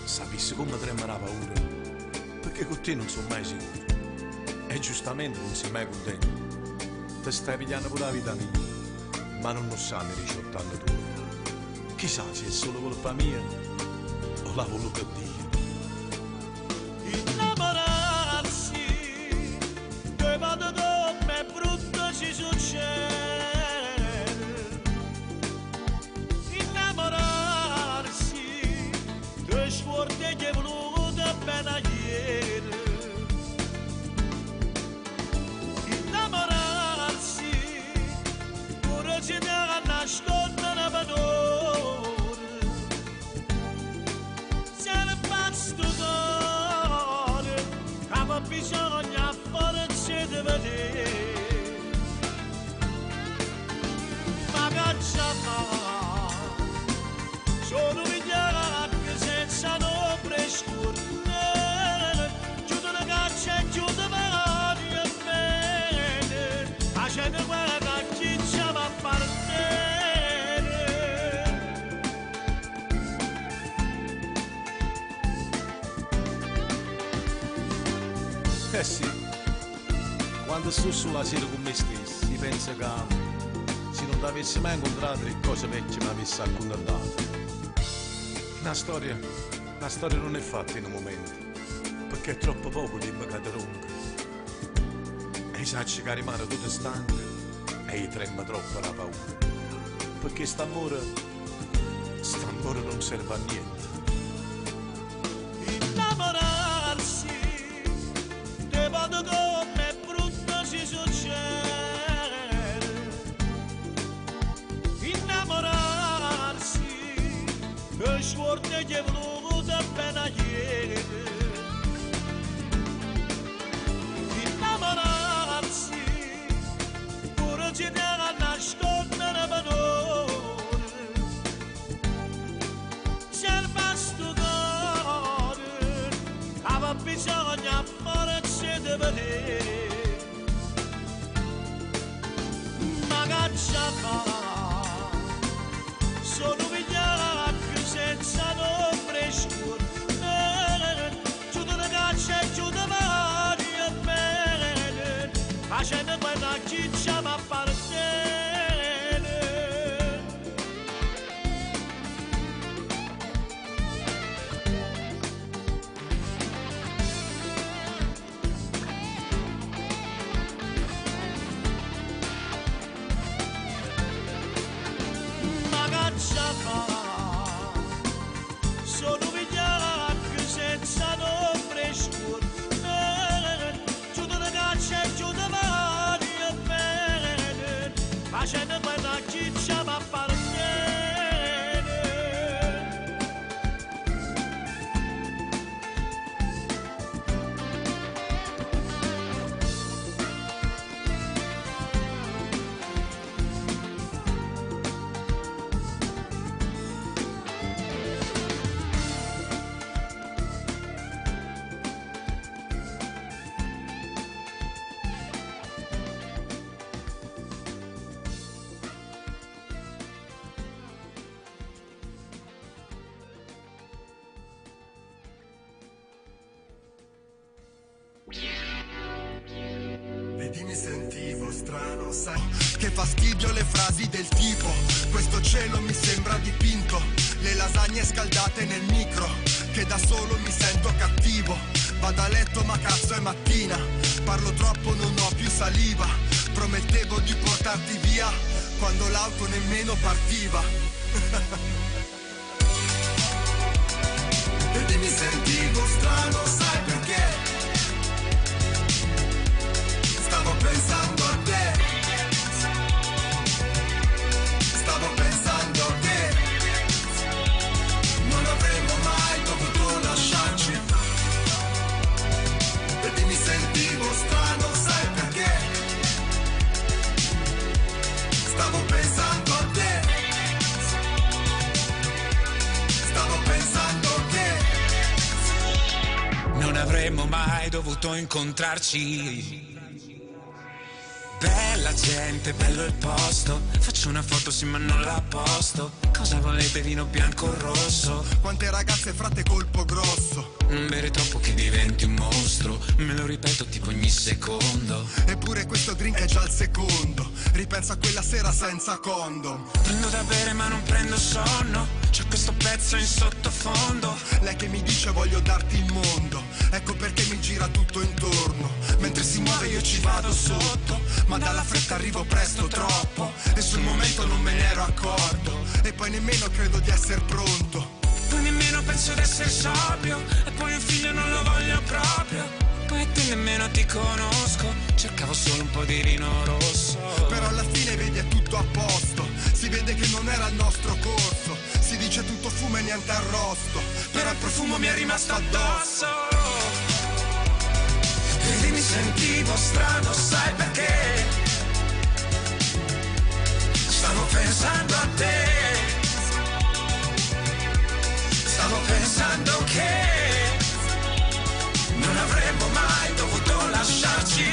Sapessi come trema la paura, perché con te non sono mai sicuro. E giustamente non sei mai contento. Ti stai pigliando pure la vita mia, ma non lo sanno i 18 anni tuoi. Chissà se è solo colpa mia o l'ha voluto Dio. Innamorarsi, che vado come brutto ci succede. Innamorarsi, che sforte che è voluto bene ieri. Innamorarsi, pure ci deve nascondere una valore. Se ne basta cuore, ma bisogna forse di vedere. Ma caccia fa, sono vigliacche senza nome scurne. Chiudo la caccia e chiudo varie bene, facendo guerra chi ci va a partire. Eh sì, quando sto sulla sera con me stesso, si pensa che se non ti avessi mai incontrato le cose vecchie mi avessi accontentato. Una storia non è fatta in un momento, perché è troppo poco tempo che ti ronca. E sa che rimane tutto stanco e gli trema troppo la paura, perché st'amore non serve a niente. Innamorarsi, te vado come brutto ci succede. Innamorarsi, che sforte che è voluto bene ieri. Innamorarsi, pure ci deve nascondere valore. Serve sto cuore, ma bisogna forse di vedere. Ma caccia fa, sono vigliacche senza nome scurne. Chiudo la caccia e chiudo varie bene, facendo quella chi ci va a partire. Ma caccia fa, sono vigliacche senza nome scurne. Chiudo la caccia e chiudo varie bene, facendo quella chi ci va a partire. Vedi mi sentivo strano, sai che fastidio le frasi del tipo questo cielo mi sembra dipinto, le lasagne scaldate nel micro, che da solo mi sento cattivo. Vado a letto ma cazzo è mattina, parlo troppo non ho più saliva. Promettevo di portarti via quando l'auto nemmeno partiva. Vedi mi sentivo strano, sai perché? Stavo pensando a te, stavo pensando a te, non avremmo mai dovuto lasciarci. Vedi mi sentivo strano, sai perché? Stavo pensando a te, stavo pensando che non avremmo mai dovuto incontrarci. Bella gente, bello il posto, faccio una foto sì ma non la posto. Cosa volete, vino bianco o rosso? Quante ragazze frate colpo grosso. Non bere troppo che diventi un mostro. Me lo ripeto tipo ogni secondo. Eppure questo drink è già il secondo. Ripenso a quella sera senza condom. Prendo da bere ma non prendo sonno. C'è questo pezzo in sottofondo. Lei che mi dice voglio darti il mondo. Ecco perché mi gira tutto intorno. Mentre si muove io ci vado sotto. Ma dalla fretta arrivo presto troppo. E sul momento non me ne ero accorto. E poi nemmeno credo di essere pronto. Poi nemmeno penso d'essere sobrio. E poi un figlio non lo voglio proprio. Poi te nemmeno ti conosco. Cercavo solo un po' di vino rosso. Però alla fine vedi è tutto a posto. Si vede che non era il nostro corso. Si dice tutto fumo e niente arrosto. Però il profumo mi è rimasto addosso. Quindi mi sentivo strano, sai perché? Stavo pensando a te. Stavo pensando che non avremmo mai dovuto lasciarci.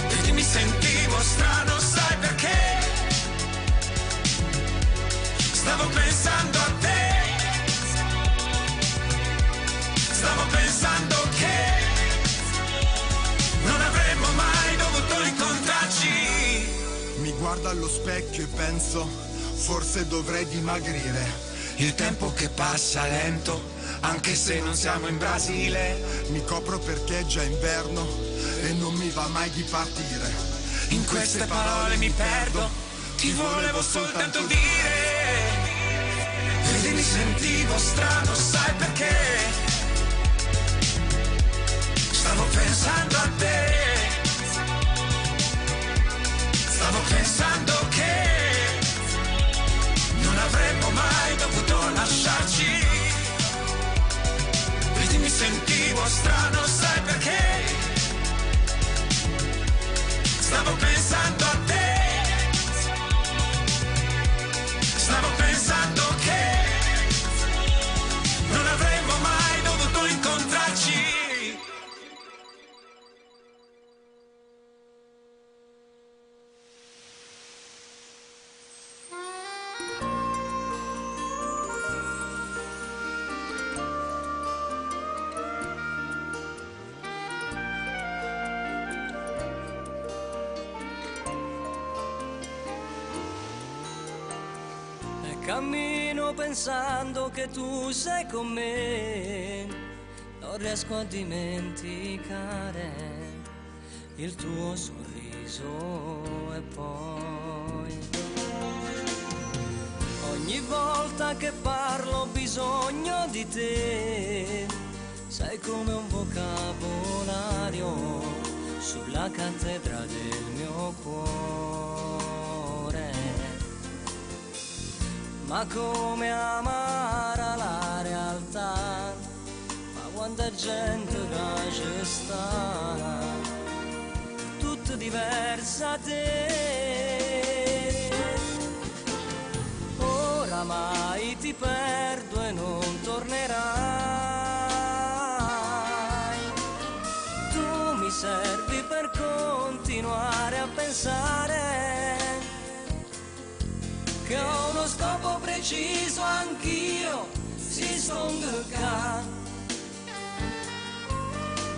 Quindi mi sentivo strano, sai perché? Stavo pensando a te. Stavo pensando che non avremmo mai dovuto incontrarci. Mi guardo allo specchio e penso, forse dovrei dimagrire. Il tempo che passa lento, anche se non siamo in Brasile. Mi copro perché è già inverno e non mi va mai di partire. In queste parole mi perdo, ti volevo soltanto dire. Quindi mi sentivo strano, sai perché? Stavo pensando a te. Stavo pensando che non avremmo mai dovuto lasciarci. Quindi mi sentivo strano, sai perché? Stavo pensando a te. Stavo pensando che non avremmo mai dovuto incontrarci. Cammino pensando che tu sei con me, non riesco a dimenticare il tuo sorriso e poi ogni volta che parlo ho bisogno di te, sei come un vocabolario sulla cattedra del mio cuore. Ma come amare la realtà, ma quanta gente che ci sta, tutto diversa da te. Oramai ti perdo e non tornerai. Tu mi servi per continuare a pensare che ho uno scopo preciso anch'io, si stonca.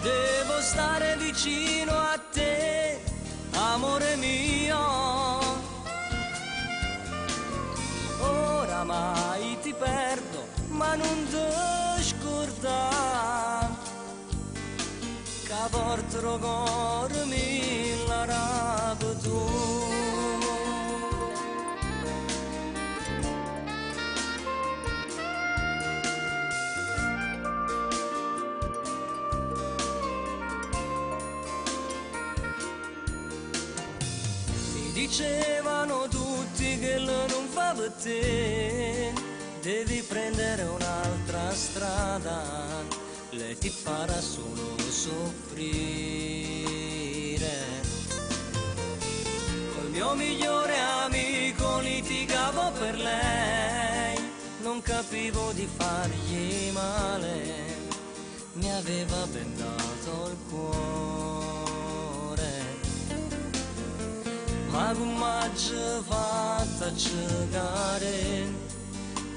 Devo stare vicino a te, amore mio. Oramai ti perdo, ma non ti scordare che porto cuore mille rape tu. Dicevano tutti che non fa per te, devi prendere un'altra strada, lei ti farà solo soffrire. Col mio migliore amico litigavo per lei, non capivo di fargli male, mi aveva bendato il cuore. Ma come ci fa a giocare,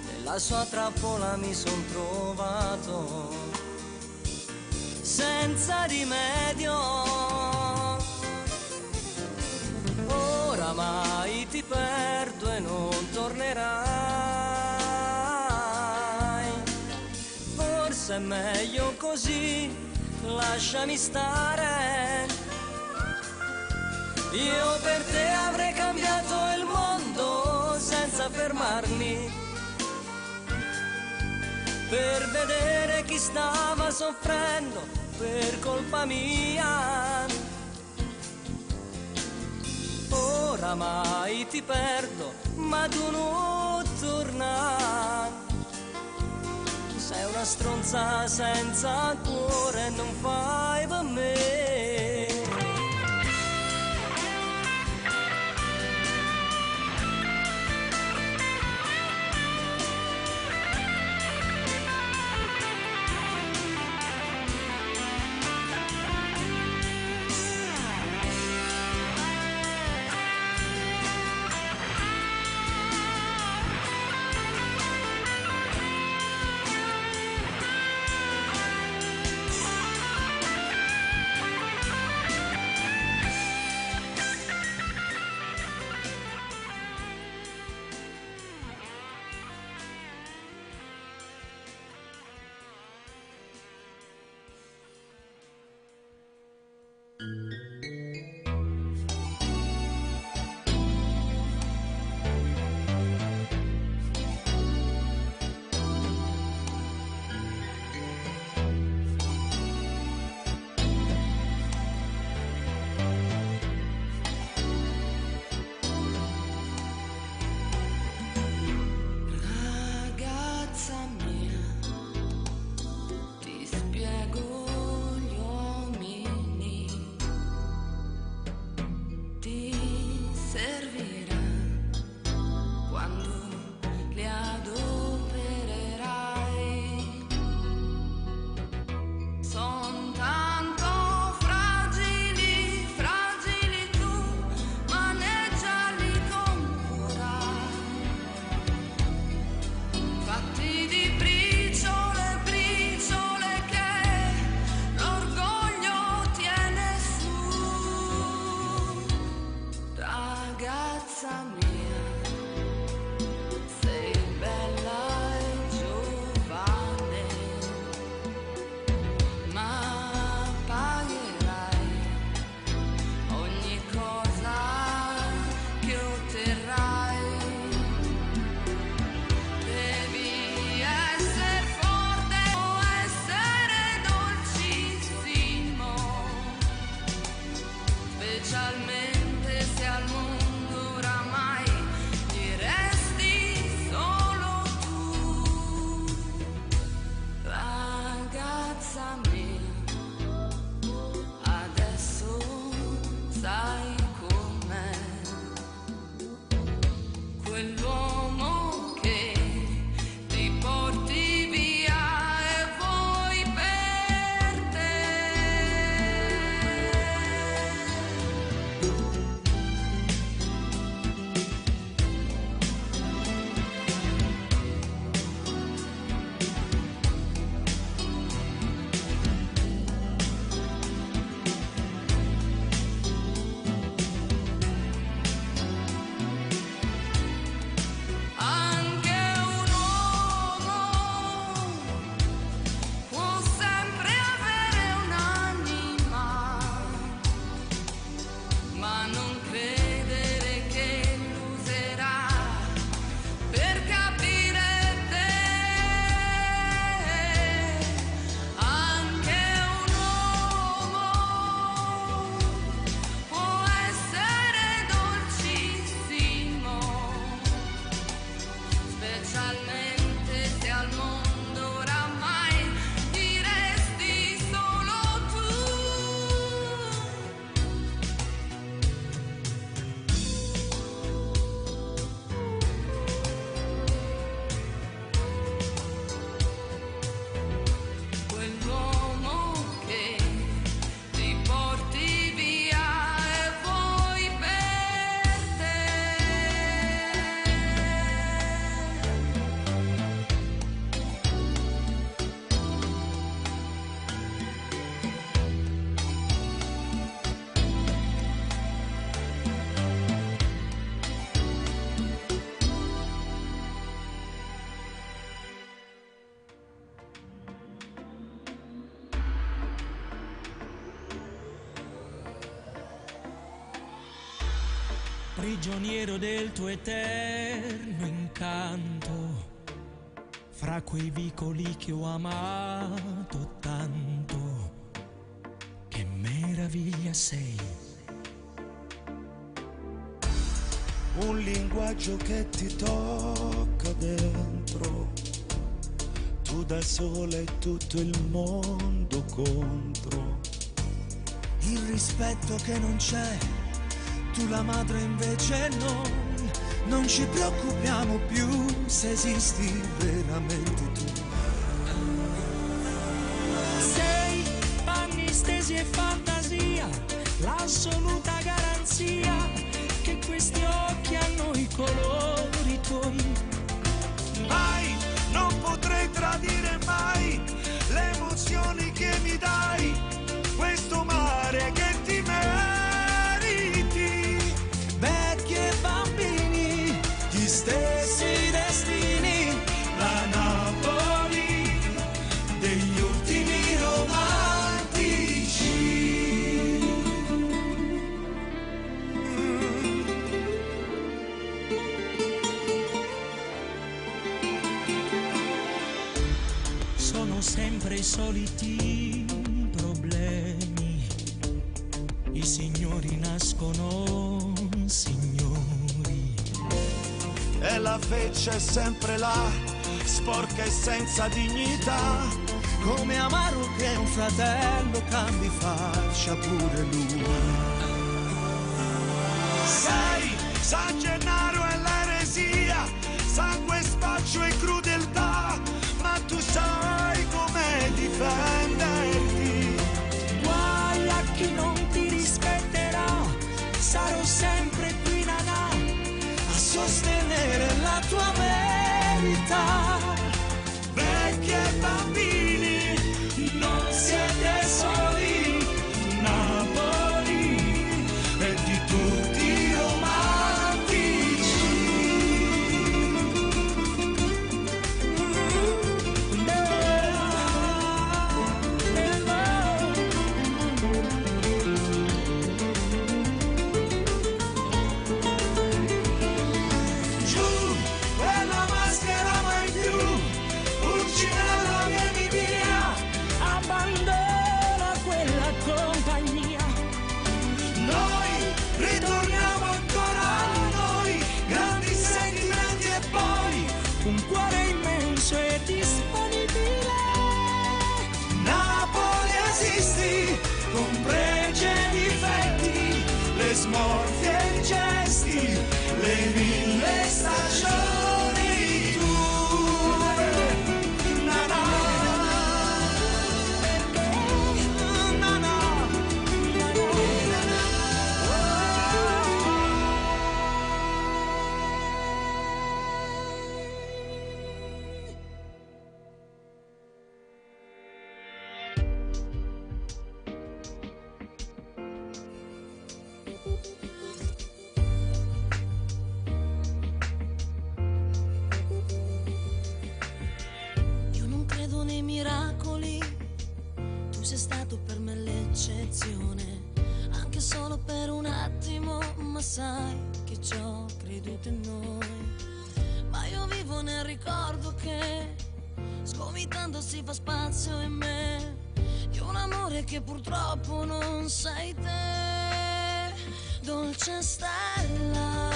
nella sua trappola mi son trovato, senza rimedio. Oramai ti perdo e non tornerai, forse è meglio così, lasciami stare. Io per te avrei cambiato il mondo senza fermarmi, per vedere chi stava soffrendo per colpa mia. Oramai ti perdo, ma tu non torna. Sei una stronza senza cuore e non fai per me. prigioniero del tuo eterno incanto, fra quei vicoli che ho amato tanto, che meraviglia sei. Un linguaggio che ti tocca dentro, tu da sola e tutto il mondo contro. Il rispetto che non c'è, tu la madre invece non ci preoccupiamo più se esisti veramente tu. Sei panni stesi e fantasia, l'assoluta garanzia che questi occhi hanno i colori tuoi. Mai, non potrei tradire mai le emozioni che mi dai, questo mare che ti meriti. Vecchi e bambini, gli stessi destini, la Napoli degli ultimi romantici. Sono sempre i soliti problemi, i signori nascono signori. E la feccia è sempre là, sporca e senza dignità, come amaro che un fratello cambi faccia pure lui. Sai, San Gennaro è l'eresia, sangue, spaccio e crudeltà, ma tu sai come difenderti. Guai a chi non ti rispetterà, sarò sempre qui nanà A sostenere la tua verità. Vecchi e bambini, non siete soli, Napoli è di tutti i romantici. Giù, quella maschera mai più, Pulcinella vieni via, abbandona quella compagnia. noi ritorniamo ancora a noi, grandi sentimenti e poi Un cuore immenso e disponibile. Napoli esisti, con pregi e difetti, le smorfie e i gesti, le 1000 stagioni tue. Na na, na na, Io non credo nei miracoli, tu sei stato per me l'eccezione, anche solo per un attimo, ma sai che ci ho creduto in noi. Ma io vivo nel ricordo che sgomitando si fa spazio in me, di un amore che purtroppo non sei te. Dolce stella,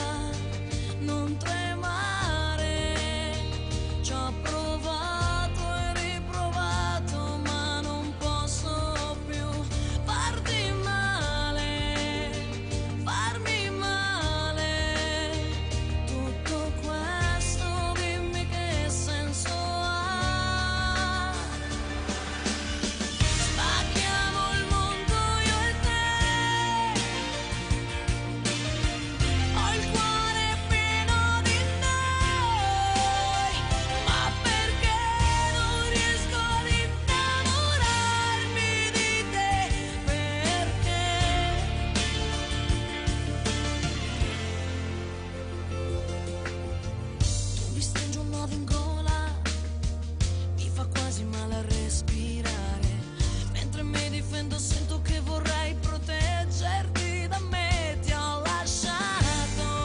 non tremare, ci ho provato e riprovato, ma non posso più farti male, farmi male. Tutto questo dimmi che senso ha. Spacchiamo il mondo io e te, ho il cuore pieno di noi, ma perché non riesco ad innamorarmi di te? Perché? Tu mi stringi un nodo in gola, mi fa quasi male a respirare, mentre mi difendo sento che vorrei proteggerti da me. Ti ho lasciato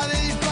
avevi